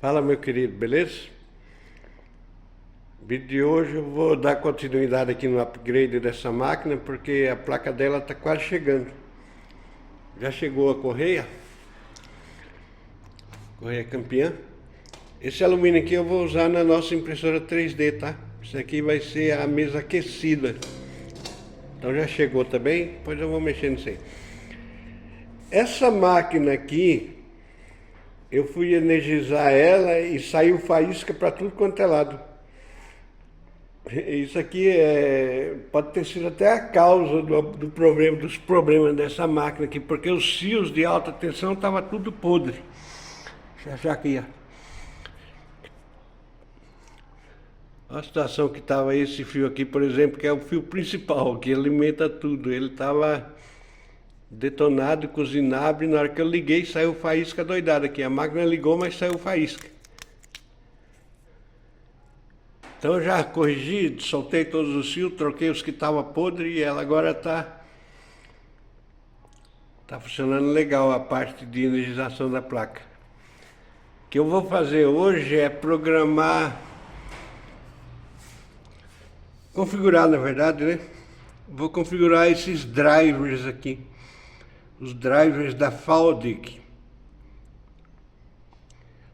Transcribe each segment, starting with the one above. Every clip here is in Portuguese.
Fala, meu querido, beleza? No vídeo de hoje eu vou dar continuidade aqui no upgrade dessa máquina, porque a placa dela está quase chegando. Já chegou a correia campeã. Esse alumínio aqui eu vou usar na nossa impressora 3D, tá? Isso aqui vai ser a mesa aquecida. Então já chegou também, depois eu vou mexer nisso aí. Essa máquina aqui, eu fui energizar ela e saiu faísca para tudo quanto é lado. Isso aqui pode ter sido até a causa dos problemas dessa máquina aqui, porque os fios de alta tensão estavam tudo podre. Deixa eu achar aqui, ó. Olha a situação que estava esse fio aqui, por exemplo, que é o fio principal, que alimenta tudo. Ele estava detonado, cozinado, e na hora que eu liguei saiu faísca doidada aqui. A máquina ligou, mas saiu faísca. Então eu já corrigi, soltei todos os fios, troquei os que estavam podres e ela agora está funcionando legal a parte de energização da placa. O que eu vou fazer hoje é configurar, na verdade, né? Vou configurar esses drivers aqui, os drivers da Faldic.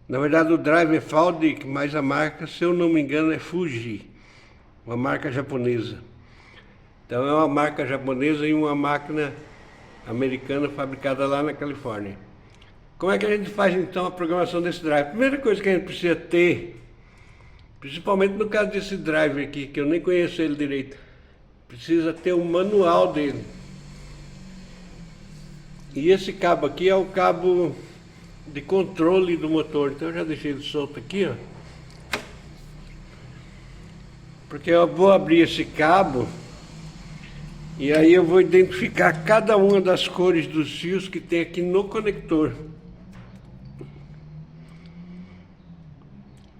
Na verdade o driver é Faldic, mas a marca, se eu não me engano, é Fuji, uma marca japonesa. Então é uma marca japonesa e uma máquina americana fabricada lá na Califórnia. Como é que a gente faz então a programação desse driver? Primeira coisa que a gente precisa ter, principalmente no caso desse driver aqui, que eu nem conheço ele direito, precisa ter o manual dele. E esse cabo aqui é o cabo de controle do motor, então eu já deixei ele solto aqui, ó. Porque eu vou abrir esse cabo e aí eu vou identificar cada uma das cores dos fios que tem aqui no conector.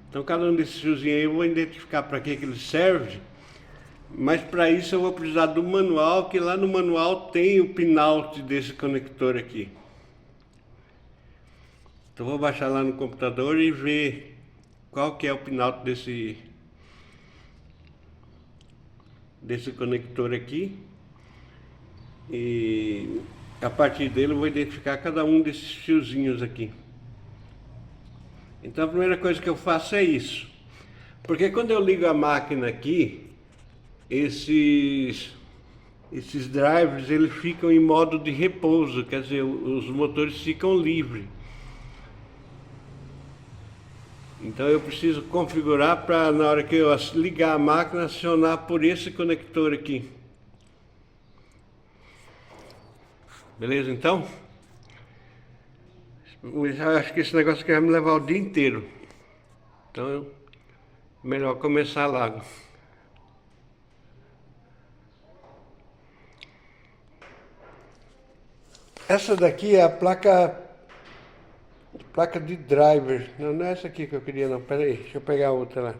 Então cada um desses fiozinhos aí eu vou identificar para que ele serve, mas para isso eu vou precisar do manual, que lá no manual tem o pinout desse conector aqui. Então vou baixar lá no computador e ver qual que é o pinout desse conector aqui. E a partir dele eu vou identificar cada um desses fiozinhos aqui. Então a primeira coisa que eu faço é isso. Porque quando eu ligo a máquina aqui, esses drivers eles ficam em modo de repouso, quer dizer, os motores ficam livres. Então eu preciso configurar para na hora que eu ligar a máquina acionar por esse conector aqui. Beleza então? Eu acho que esse negócio aqui vai me levar o dia inteiro. Então melhor começar logo. Essa daqui é a placa de driver. Não é essa aqui que eu queria não. Pera aí, deixa eu pegar a outra lá.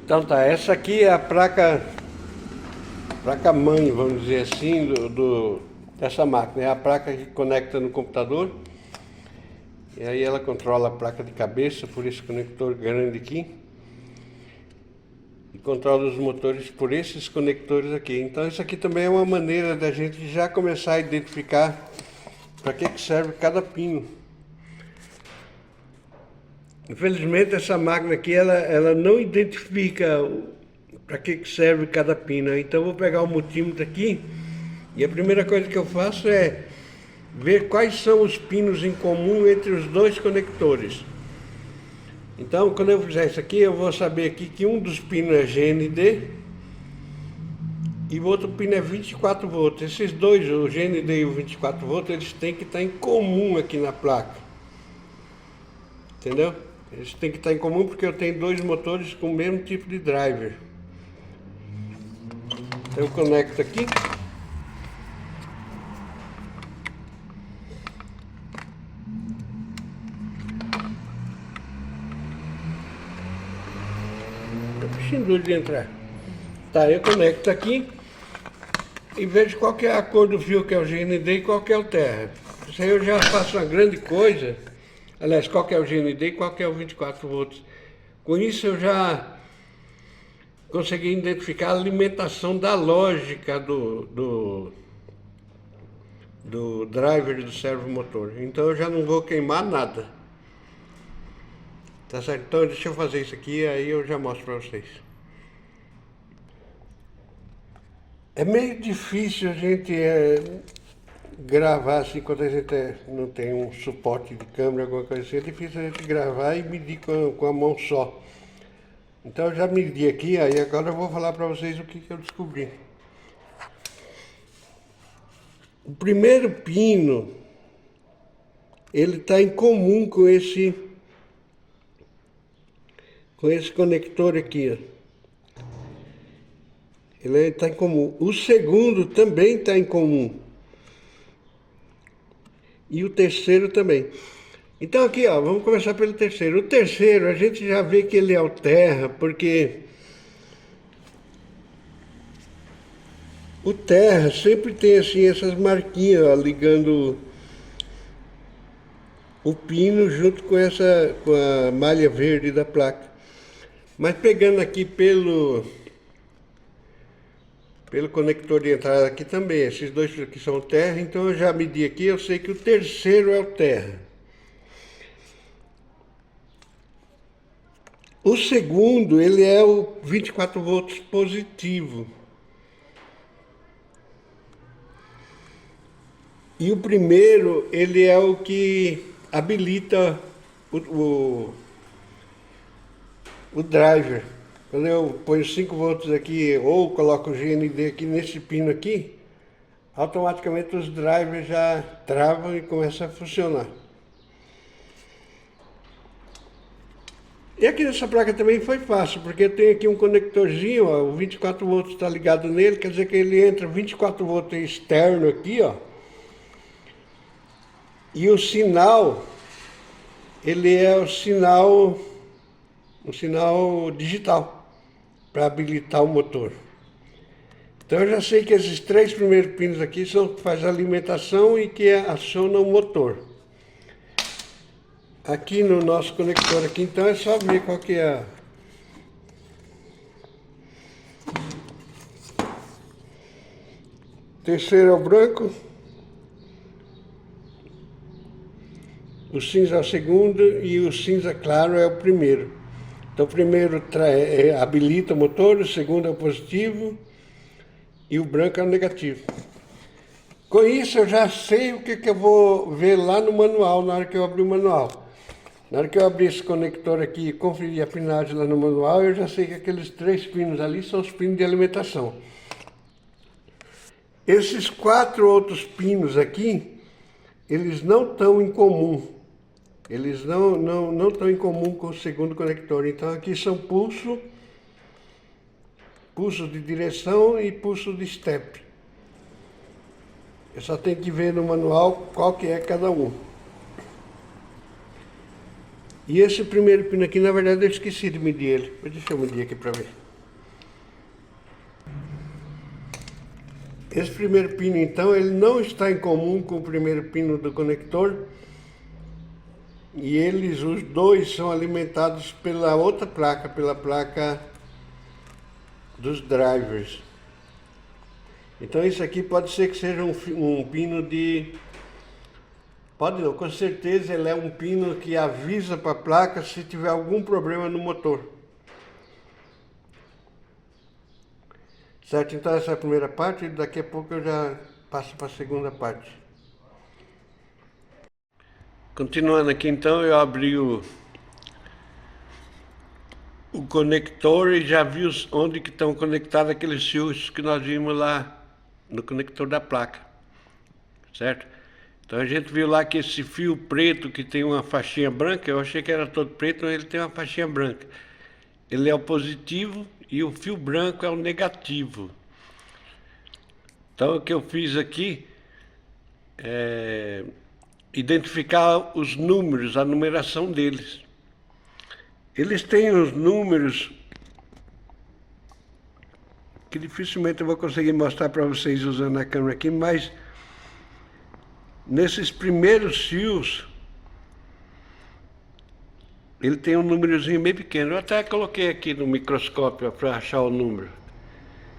Então tá, essa aqui é a placa mãe, vamos dizer assim, dessa máquina. É a placa que conecta no computador. E aí ela controla a placa de cabeça por esse conector grande aqui. E controla os motores por esses conectores aqui. Então isso aqui também é uma maneira da gente já começar a identificar para que serve cada pino. Infelizmente essa máquina aqui ela não identifica para que serve cada pino. Então eu vou pegar o multímetro aqui e a primeira coisa que eu faço é ver quais são os pinos em comum entre os dois conectores. Então quando eu fizer isso aqui, eu vou saber aqui que um dos pinos é GND e o outro pino é 24 volts. Esses dois, o GND e o 24 volts, eles têm que estar em comum aqui na placa. Entendeu? Eles têm que estar em comum porque eu tenho dois motores com o mesmo tipo de driver. Então eu conecto aqui. Tá puxando duro de entrar. Tá, eu conecto aqui e vejo qual que é a cor do fio que é o GND e qual que é o terra. Isso aí eu já faço uma grande coisa, Aliás, qual que é o GND e qual que é o 24 volts. Com isso eu já consegui identificar a alimentação da lógica do driver do servomotor. Então eu já não vou queimar nada. Tá certo? Então deixa eu fazer isso aqui, aí eu já mostro para vocês. É meio difícil a gente gravar assim quando a gente não tem um suporte de câmera, alguma coisa assim. É difícil a gente gravar e medir com a mão só. Então eu já medi aqui, aí agora eu vou falar para vocês o que eu descobri. O primeiro pino, ele está em comum com esse conector aqui, ó. Ele está em comum. O segundo também está em comum. E o terceiro também. Então aqui, ó, vamos começar pelo terceiro. O terceiro, a gente já vê que ele alterna, porque o terra sempre tem assim essas marquinhas, ó, ligando o pino junto com a malha verde da placa. Mas pegando aqui pelo conector de entrada aqui também, esses dois aqui são o terra, então eu já medi aqui, eu sei que o terceiro é o terra. O segundo, ele é o 24 volts positivo. E o primeiro, ele é o que habilita o driver. Quando eu ponho 5 volts aqui, ou coloco o GND aqui nesse pino aqui, automaticamente os drivers já travam e começam a funcionar. E aqui nessa placa também foi fácil, porque eu tenho aqui um conectorzinho, ó, o 24 volts está ligado nele, quer dizer que ele entra 24 volts externo aqui, ó. E o sinal, ele é o sinal digital, para habilitar o motor. Então eu já sei que esses 3 primeiros pinos aqui são que faz a alimentação e que aciona o motor. Aqui no nosso conector aqui, então é só ver qual que é. O terceiro é o branco. O cinza é o segundo e o cinza claro é o primeiro. Então o primeiro habilita o motor, o segundo é o positivo e o branco é o negativo. Com isso eu já sei o que eu vou ver lá no manual, na hora que eu abrir o manual. Na hora que eu abrir esse conector aqui e conferir a pinagem lá no manual, eu já sei que aqueles 3 pinos ali são os pinos de alimentação. Esses 4 outros pinos aqui, eles não estão em comum. Eles não estão em comum com o segundo conector. Então aqui são pulso de direção e pulso de step. Eu só tenho que ver no manual qual que é cada um. E esse primeiro pino aqui, na verdade, eu esqueci de medir ele. Deixa eu medir aqui para ver. Esse primeiro pino, então, ele não está em comum com o primeiro pino do conector. E eles, os dois, são alimentados pela outra placa, pela placa dos drivers. Então isso aqui pode ser que seja um pino de... Pode não, com certeza ele é um pino que avisa para a placa se tiver algum problema no motor. Certo? Então essa é a primeira parte e daqui a pouco eu já passo para a segunda parte. Continuando aqui então, eu abri o conector e já vi onde que estão conectados aqueles fios que nós vimos lá no conector da placa. Certo? Então a gente viu lá que esse fio preto que tem uma faixinha branca, eu achei que era todo preto, mas ele tem uma faixinha branca. Ele é o positivo e o fio branco é o negativo. Então o que eu fiz aqui é identificar os números, a numeração deles. Eles têm os números que dificilmente eu vou conseguir mostrar para vocês usando a câmera aqui, mas nesses primeiros fios, ele tem um númerozinho bem pequeno. Eu até coloquei aqui no microscópio para achar o número.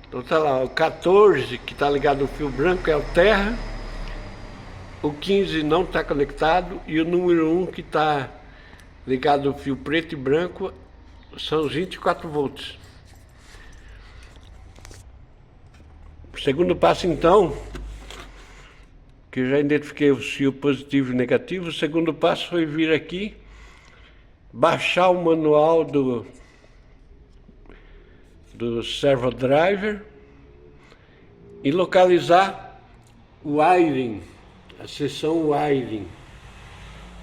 Então tá lá, o 14 que está ligado ao fio branco é o terra, o 15 não está conectado e o número 1 que está ligado ao fio preto e branco são os 24 volts. O segundo passo então, que eu já identifiquei o fio positivo e negativo, o segundo passo foi vir aqui, baixar o manual do servo driver e localizar o wiring, a seção wiring.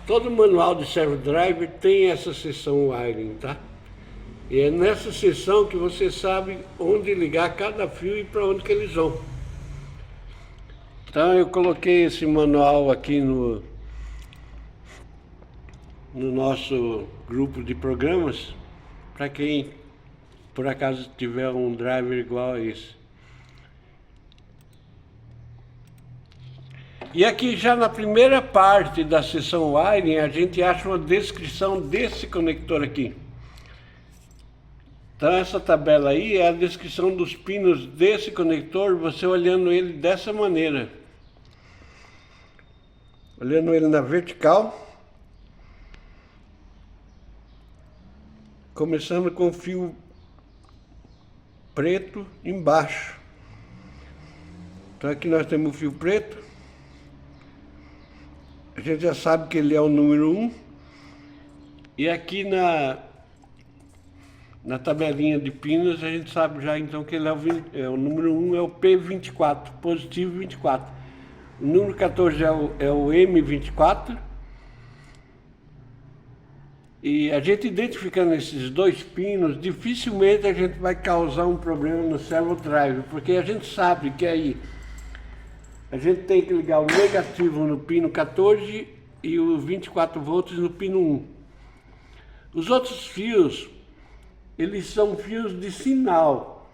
Todo manual de servo driver tem essa seção wiring, tá? E é nessa seção que você sabe onde ligar cada fio e para onde que eles vão. Então eu coloquei esse manual aqui no nosso grupo de programas, para quem por acaso tiver um driver igual a esse. E aqui já na primeira parte da seção wiring a gente acha uma descrição desse conector aqui. Então essa tabela aí é a descrição dos pinos desse conector, você olhando ele dessa maneira. Olhando ele na vertical. Começando com o fio preto embaixo. Então aqui nós temos o fio preto. A gente já sabe que ele é o número 1. E aqui na tabelinha de pinos a gente sabe já então que ele é o número 1 é o P24, positivo 24. O número 14 é o M24. E a gente identificando esses dois pinos, dificilmente a gente vai causar um problema no servo drive, porque a gente sabe que aí a gente tem que ligar o negativo no pino 14 e o 24 volts no pino 1. Os outros fios, eles são fios de sinal.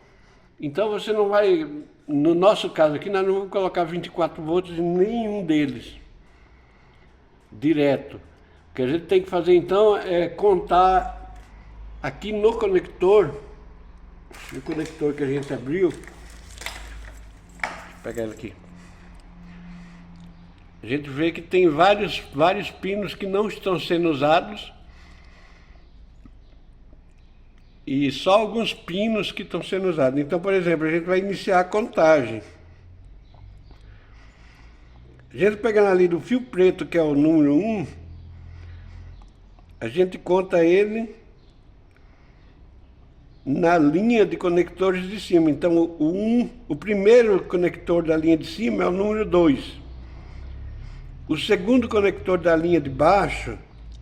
Então você não vai, no nosso caso aqui, nós não vamos colocar 24 volts em nenhum deles, direto. O que a gente tem que fazer então é contar aqui no conector que a gente abriu. Deixa eu pegar ele aqui. A gente vê que tem vários pinos que não estão sendo usados e só alguns pinos que estão sendo usados. Então, por exemplo, a gente vai iniciar a contagem. A gente pegando ali do fio preto, que é o número 1, a gente conta ele na linha de conectores de cima. Então o primeiro conector da linha de cima é o número 2. O segundo conector da linha de baixo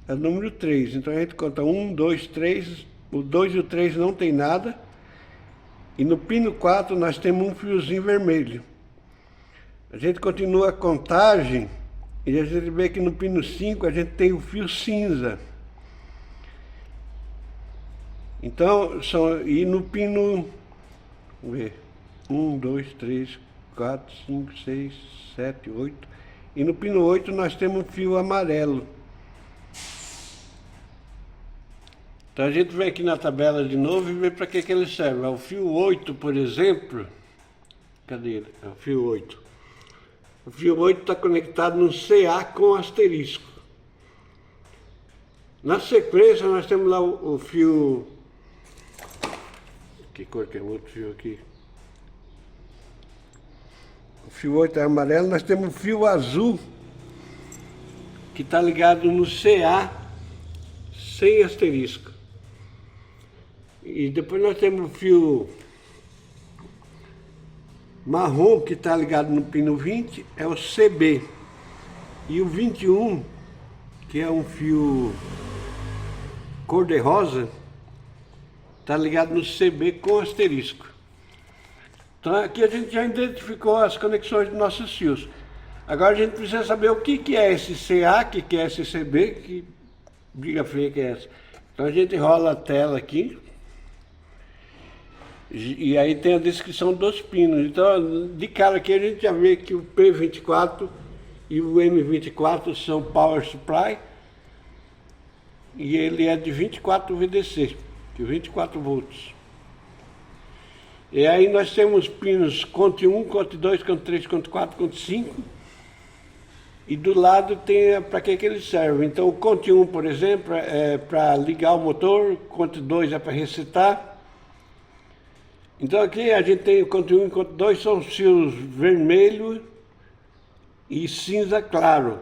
é o número 3. Então a gente conta 1, 2, 3. O 2 e o 3 não tem nada. E no pino 4 nós temos um fiozinho vermelho. A gente continua a contagem e a gente vê que no pino 5 a gente tem o fio cinza. Então, e no pino, vamos ver, 1, 2, 3, 4, 5, 6, 7, 8. E no pino 8 nós temos um fio amarelo. Então a gente vem aqui na tabela de novo e vê para que ele serve. O fio 8, por exemplo, cadê ele? É o fio 8. O fio 8 está conectado no CA com asterisco. Na sequência nós temos lá o fio... Que cor que é o outro fio aqui? O fio 8 é amarelo. Nós temos o fio azul, que está ligado no CA sem asterisco. E depois nós temos o fio marrom, que está ligado no pino 20, é o CB. E o 21, que é um fio cor-de-rosa, está ligado no CB com asterisco. Então aqui a gente já identificou as conexões dos nossos fios. Agora a gente precisa saber o que é esse CA, o que é esse CB, que briga feia que é essa. Então a gente rola a tela aqui. E aí tem a descrição dos pinos. Então de cara aqui a gente já vê que o P24 e o M24 são Power Supply. e ele é de 24 VDC, de 24 volts. E aí nós temos pinos CONT 1, CONT 2, CONT 3, CONT 4, CONT 5. E do lado tem para que ele serve. Então o CONT 1, por exemplo, é para ligar o motor, o CONT 2 é para resetar. Então aqui a gente tem o CONT 1 e o CONT 2 são fios vermelho e cinza claro,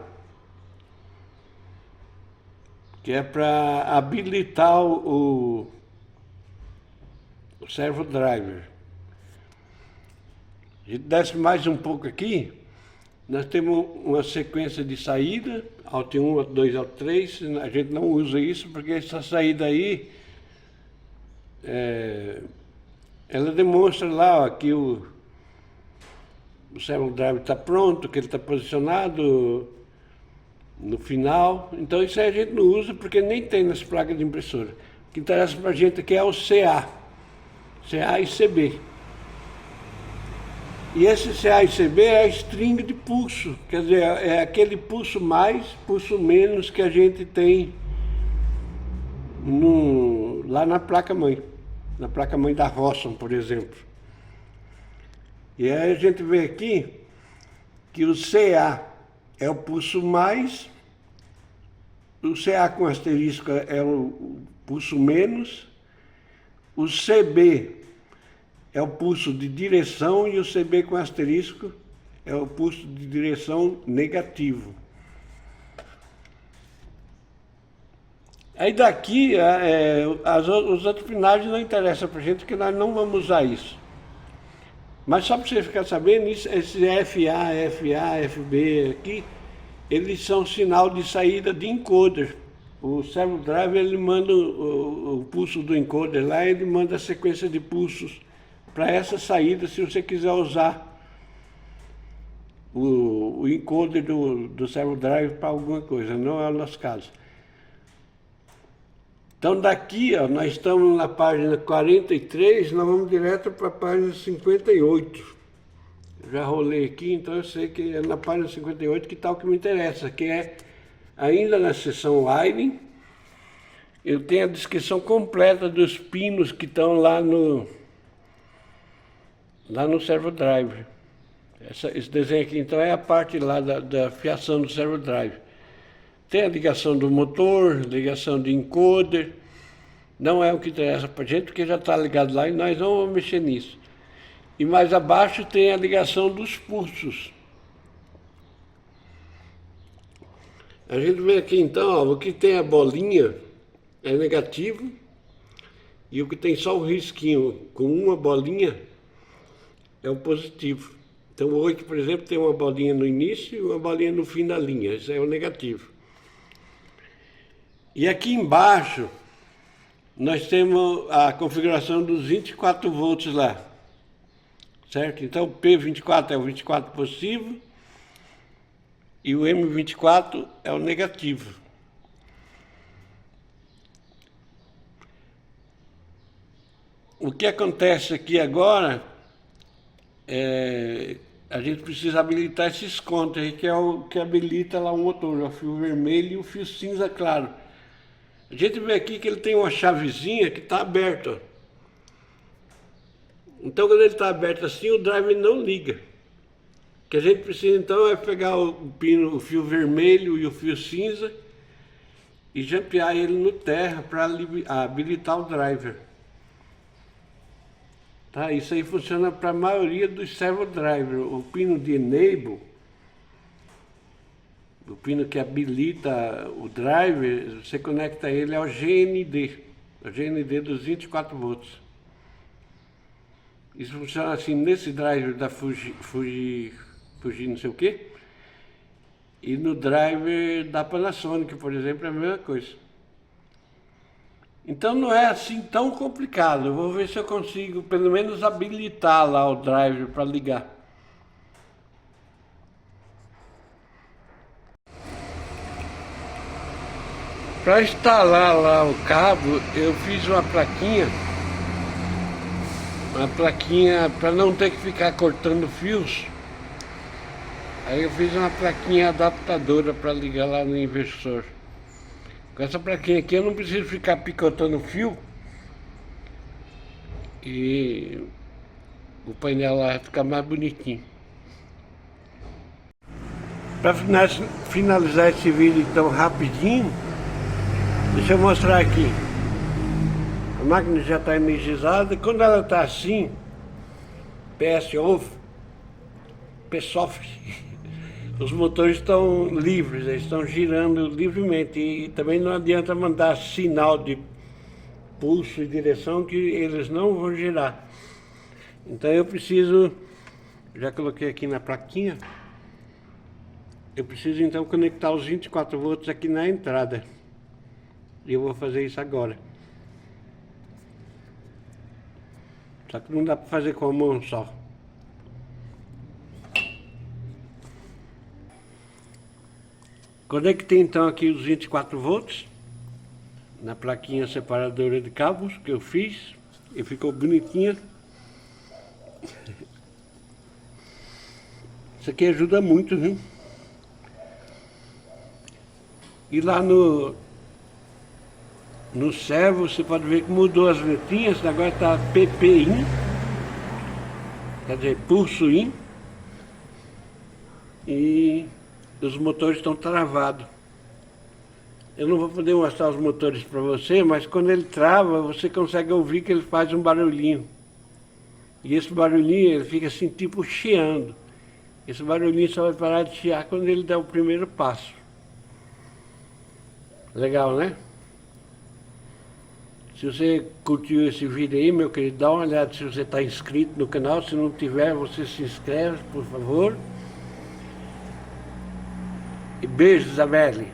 que é para habilitar o servo driver. A gente desce mais um pouco aqui, nós temos uma sequência de saída, Alt 1, Alt 2, Alt 3, a gente não usa isso porque essa saída aí, ela demonstra lá ó, que o servo driver está pronto, que ele está posicionado no final, então isso aí a gente não usa porque nem tem nas placas de impressora. O que interessa para a gente aqui é o CA e CB. E esse CA e CB é a string de pulso, quer dizer, é aquele pulso mais, pulso menos que a gente tem lá na placa-mãe da Rossum, por exemplo. E aí a gente vê aqui que o CA é o pulso mais, o CA com asterisco é o pulso menos, o CB é o pulso de direção e o CB com asterisco é o pulso de direção negativo. Aí daqui, os outros pinagens não interessam para a gente, porque nós não vamos usar isso. Mas só para você ficar sabendo, esses FA, FB aqui, eles são sinal de saída de encoder. O servo driver, ele manda o pulso do encoder lá, ele manda a sequência de pulsos para essa saída, se você quiser usar o encoder do servo drive para alguma coisa, não é o nosso caso. Então daqui, ó, nós estamos na página 43, nós vamos direto para a página 58. Já rolei aqui, então eu sei que é na página 58 que está o que me interessa, que é ainda na seção wiring. Eu tenho a descrição completa dos pinos que estão lá no servo drive. Esse desenho aqui, então, é a parte lá da fiação do servo drive. Tem a ligação do motor, ligação de encoder. Não é o que interessa para a gente, porque já está ligado lá e nós não vamos mexer nisso. E mais abaixo tem a ligação dos pulsos. A gente vê aqui, então, ó, o que tem a bolinha é negativo. E o que tem só o risquinho com uma bolinha é o positivo. Então o 8, por exemplo, tem uma bolinha no início e uma bolinha no fim da linha. Isso é o negativo. E aqui embaixo, nós temos a configuração dos 24 volts lá. Certo? Então o P24 é o 24 positivo e o M24 é o negativo. O que acontece aqui agora a gente precisa habilitar esses contos aí, que é o que habilita lá o motor, o fio vermelho e o fio cinza claro. A gente vê aqui que ele tem uma chavezinha que está aberta. Ó. Então quando ele está aberto assim, o drive não liga. O que a gente precisa então é pegar o fio vermelho e o fio cinza e jampear ele no terra para habilitar o driver. Tá? Isso aí funciona para a maioria dos servo driver. O pino de enable, o pino que habilita o driver, você conecta ele ao GND dos 24 volts. Isso funciona assim nesse driver da Fuji não sei o que, e no driver da Panasonic, por exemplo, é a mesma coisa. Então não é assim tão complicado. Eu vou ver se eu consigo pelo menos habilitar lá o driver para ligar. Para instalar lá o cabo, eu fiz uma plaquinha para não ter que ficar cortando fios. Aí eu fiz uma plaquinha adaptadora para ligar lá no inversor. Com essa plaquinha aqui eu não preciso ficar picotando fio e o painel lá vai ficar mais bonitinho. Para finalizar esse vídeo então rapidinho, deixa eu mostrar aqui. A máquina já está energizada. Quando ela está assim, PSOF, os motores estão livres, eles estão girando livremente. E também não adianta mandar sinal de pulso e direção que eles não vão girar. Então eu preciso, já coloquei aqui na plaquinha, eu preciso então conectar os 24 volts aqui na entrada. E eu vou fazer isso agora. Só que não dá para fazer com a mão só. Conectei então aqui os 24 volts na plaquinha separadora de cabos que eu fiz e ficou bonitinha. Isso aqui ajuda muito, viu? E lá no servo você pode ver que mudou as letrinhas, agora está PPIN, quer dizer, pulso IN, e os motores estão travados. Eu não vou poder mostrar os motores para você, mas quando ele trava, você consegue ouvir que ele faz um barulhinho. E esse barulhinho, ele fica assim, tipo chiando. Esse barulhinho só vai parar de chiar quando ele der o primeiro passo. Legal, né? Se você curtiu esse vídeo aí, meu querido, dá uma olhada se você está inscrito no canal. Se não tiver, você se inscreve, por favor. E beijos, Isabelle.